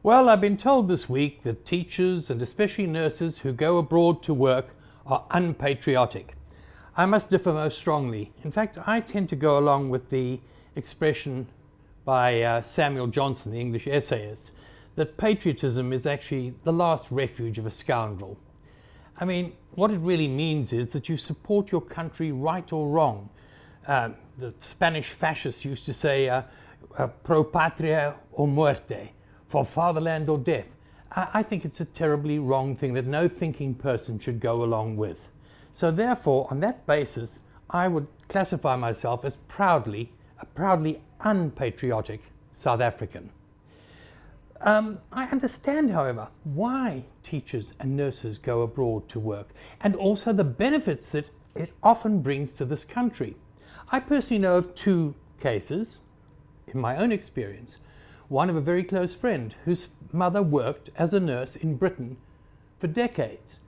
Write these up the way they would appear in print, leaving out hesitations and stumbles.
Well, I've been told this week that teachers and especially nurses who go abroad to work are unpatriotic. I must differ most strongly. In fact, I tend to go along with the expression by Samuel Johnson, the English essayist, that patriotism is actually the last refuge of a scoundrel. I mean, what it really means is that you support your country right or wrong. The Spanish fascists used to say pro patria o muerte, for fatherland or death. I think it's a terribly wrong thing that no thinking person should go along with. So therefore, on that basis, I would classify myself as a proudly unpatriotic South African. I understand, however, why teachers and nurses go abroad to work, and also the benefits that it often brings to this country. I personally know of two cases, in my own experience. One of a very close friend whose mother worked as a nurse in Britain for decades,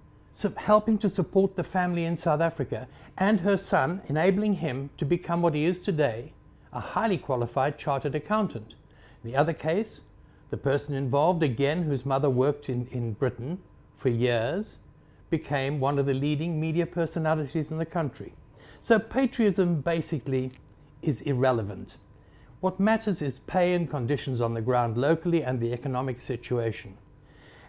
helping to support the family in South Africa, and her son, enabling him to become what he is today, a highly qualified chartered accountant. In the other case, the person involved, again, whose mother worked in Britain for years, became one of the leading media personalities in the country. So patriotism basically is irrelevant. What matters is pay and conditions on the ground locally and the economic situation.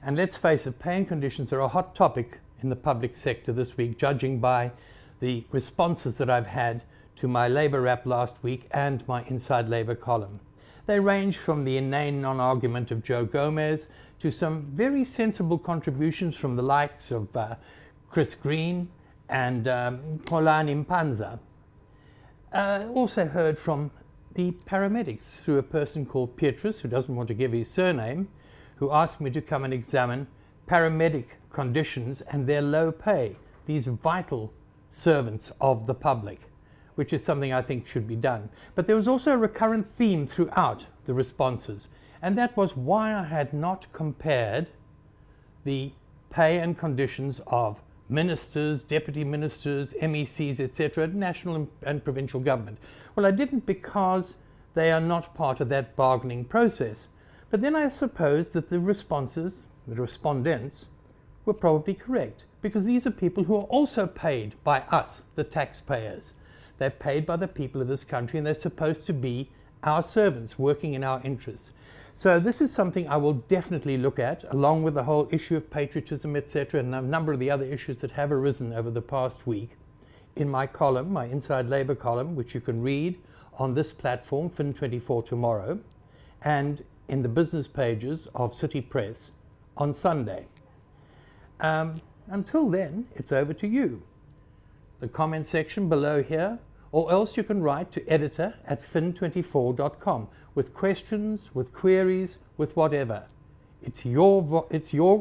And let's face it, pay and conditions are a hot topic in the public sector this week, judging by the responses that I've had to my Labour Wrap last week and my Inside Labour column. They range from the inane non-argument of Joe Gomez to some very sensible contributions from the likes of Chris Green and Xolani Mpanza. Also heard from the paramedics through a person called Petrus, who doesn't want to give his surname, who asked me to come and examine paramedic conditions and their low pay, these vital servants of the public, which is something I think should be done. But there was also a recurrent theme throughout the responses, and that was why I had not compared the pay and conditions of ministers, deputy ministers, MECs, etc., national and provincial government. Well, I didn't because they are not part of that bargaining process. But then I suppose that the responses, the respondents, were probably correct, because these are people who are also paid by us, the taxpayers. They're paid by the people of this country, and they're supposed to be our servants working in our interests. So this is something I will definitely look at, along with the whole issue of patriotism, etc., and a number of the other issues that have arisen over the past week, in my column, my Inside Labour column, which you can read on this platform, Fin24 tomorrow, and in the business pages of City Press on Sunday. Until then, it's over to you. The comment section below here, or else you can write to editor@fin24.com with questions, with queries, with whatever. It's your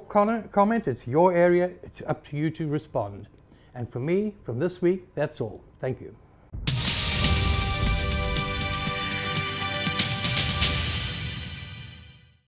comment, it's your area, it's up to you to respond. And for me, from this week, that's all. Thank you.